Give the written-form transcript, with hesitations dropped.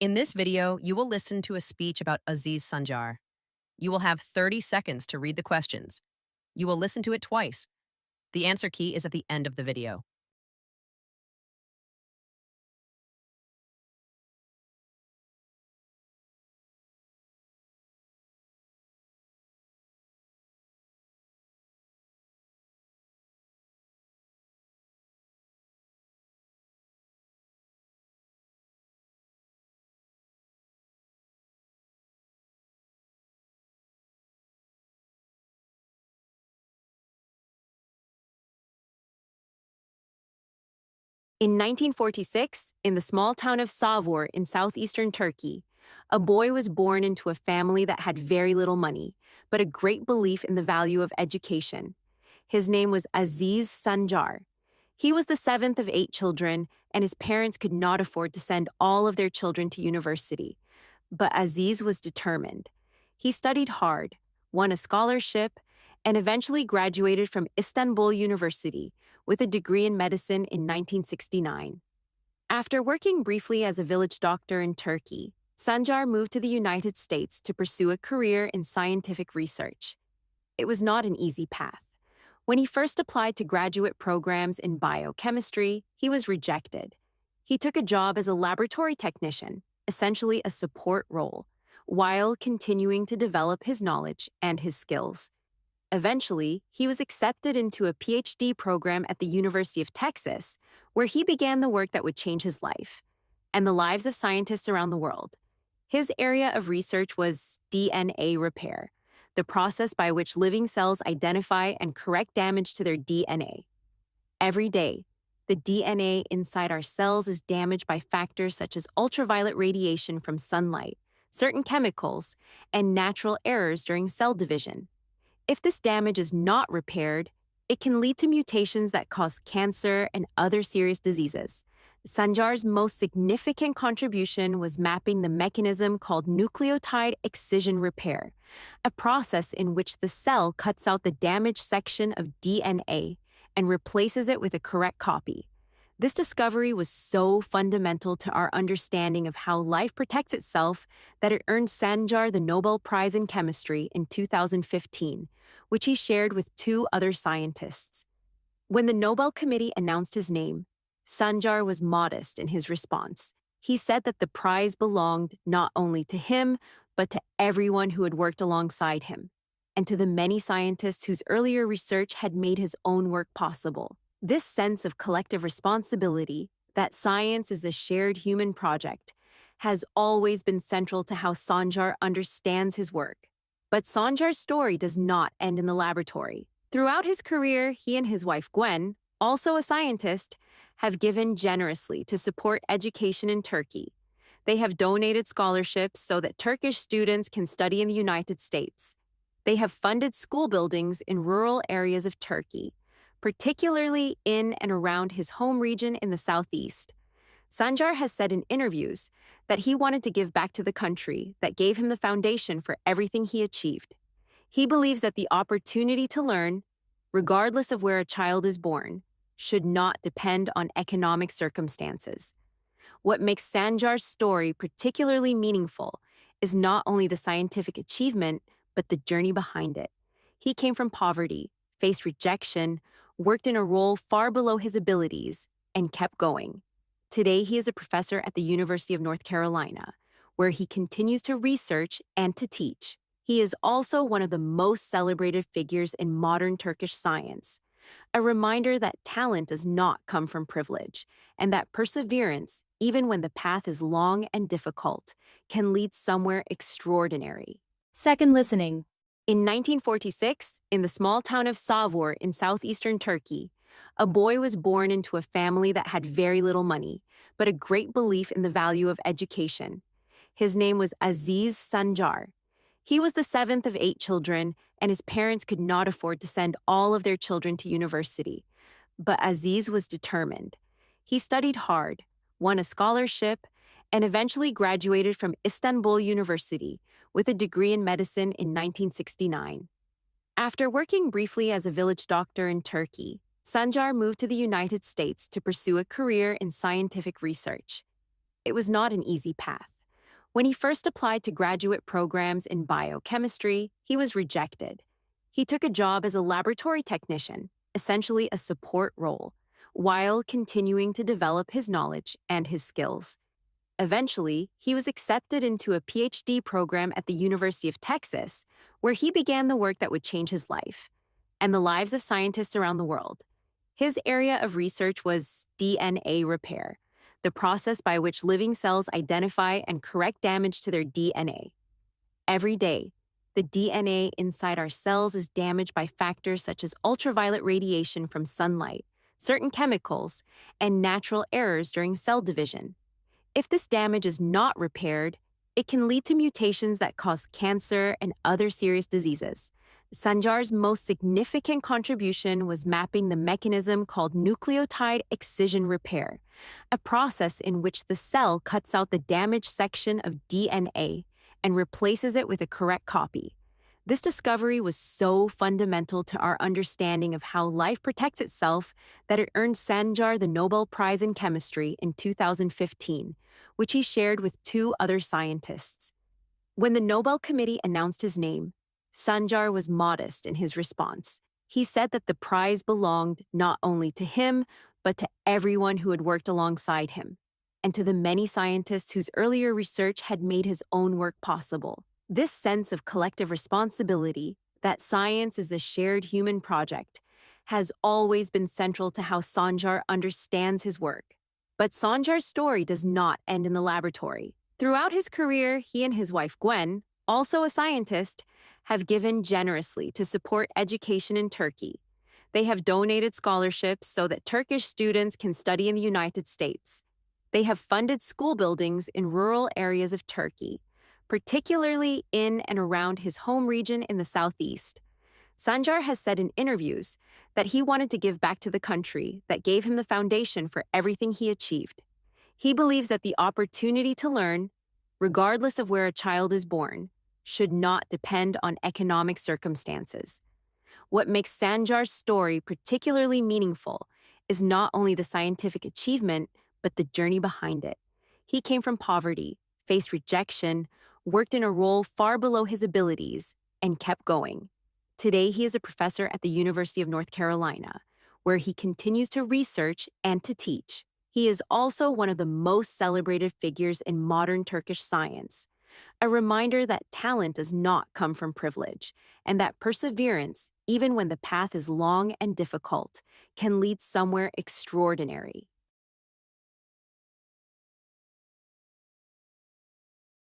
In this video, you will listen to a speech about Aziz Sancar. You will have 30 seconds to read the questions. You will listen to it twice. The answer key is at the end of the video. In 1946, in the small town of Savur in southeastern Turkey, a boy was born into a family that had very little money, but a great belief in the value of education. His name was Aziz Sancar. He was the seventh of 8 children, and his parents could not afford to send all of their children to university. But Aziz was determined. He studied hard, won a scholarship, and eventually graduated from Istanbul University with a degree in medicine in 1969. After working briefly as a village doctor in Turkey, Sancar moved to the United States to pursue a career in scientific research. It was not an easy path. When he first applied to graduate programs in biochemistry, he was rejected. He took a job as a laboratory technician, essentially a support role, while continuing to develop his knowledge and his skills. Eventually, he was accepted into a PhD program at the University of Texas, where he began the work that would change his life and the lives of scientists around the world. His area of research was DNA repair, the process by which living cells identify and correct damage to their DNA. Every day, the DNA inside our cells is damaged by factors such as ultraviolet radiation from sunlight, certain chemicals, and natural errors during cell division. If this damage is not repaired, it can lead to mutations that cause cancer and other serious diseases. Sancar's most significant contribution was mapping the mechanism called nucleotide excision repair, a process in which the cell cuts out the damaged section of DNA and replaces it with a correct copy. This discovery was so fundamental to our understanding of how life protects itself that it earned Sancar the Nobel Prize in Chemistry in 2015, which he shared with 2 other scientists. When the Nobel Committee announced his name, Sancar was modest in his response. He said that the prize belonged not only to him, but to everyone who had worked alongside him, and to the many scientists whose earlier research had made his own work possible. This sense of collective responsibility, that science is a shared human project, has always been central to how Sancar understands his work. But Sancar's story does not end in the laboratory. Throughout his career, he and his wife Gwen, also a scientist, have given generously to support education in Turkey. They have donated scholarships so that Turkish students can study in the United States. They have funded school buildings in rural areas of Turkey, particularly in and around his home region in the southeast. Sancar has said in interviews that he wanted to give back to the country that gave him the foundation for everything he achieved. He believes that the opportunity to learn, regardless of where a child is born, should not depend on economic circumstances. What makes Sancar's story particularly meaningful is not only the scientific achievement, but the journey behind it. He came from poverty, faced rejection, worked in a role far below his abilities, and kept going. Today, he is a professor at the University of North Carolina, where he continues to research and to teach. He is also one of the most celebrated figures in modern Turkish science, a reminder that talent does not come from privilege, and that perseverance, even when the path is long and difficult, can lead somewhere extraordinary. Second listening. In 1946, in the small town of Savur in southeastern Turkey, a boy was born into a family that had very little money, but a great belief in the value of education. His name was Aziz Sancar. He was the seventh of 8 children, and his parents could not afford to send all of their children to university. But Aziz was determined. He studied hard, won a scholarship, and eventually graduated from Istanbul University with a degree in medicine in 1969. After working briefly as a village doctor in Turkey, Sancar moved to the United States to pursue a career in scientific research. It was not an easy path. When he first applied to graduate programs in biochemistry, he was rejected. He took a job as a laboratory technician, essentially a support role, while continuing to develop his knowledge and his skills. Eventually, he was accepted into a PhD program at the University of Texas, where he began the work that would change his life and the lives of scientists around the world. His area of research was DNA repair, the process by which living cells identify and correct damage to their DNA. Every day, the DNA inside our cells is damaged by factors such as ultraviolet radiation from sunlight, certain chemicals, and natural errors during cell division. If this damage is not repaired, it can lead to mutations that cause cancer and other serious diseases. Sancar's most significant contribution was mapping the mechanism called nucleotide excision repair, a process in which the cell cuts out the damaged section of DNA and replaces it with a correct copy. This discovery was so fundamental to our understanding of how life protects itself that it earned Sancar the Nobel Prize in Chemistry in 2015, which he shared with two other scientists. When the Nobel Committee announced his name, Sancar was modest in his response. He said that the prize belonged not only to him, but to everyone who had worked alongside him, and to the many scientists whose earlier research had made his own work possible. This sense of collective responsibility, that science is a shared human project, has always been central to how Sancar understands his work. But Sancar's story does not end in the laboratory. Throughout his career, he and his wife Gwen, also a scientist, have given generously to support education in Turkey. They have donated scholarships so that Turkish students can study in the United States. They have funded school buildings in rural areas of Turkey, particularly in and around his home region in the southeast. Sancar has said in interviews that he wanted to give back to the country that gave him the foundation for everything he achieved. He believes that the opportunity to learn, regardless of where a child is born, should not depend on economic circumstances. What makes Sancar's story particularly meaningful is not only the scientific achievement, but the journey behind it. He came from poverty, faced rejection, worked in a role far below his abilities, and kept going. Today, he is a professor at the University of North Carolina, where he continues to research and to teach. He is also one of the most celebrated figures in modern Turkish science, a reminder that talent does not come from privilege, and that perseverance, even when the path is long and difficult, can lead somewhere extraordinary.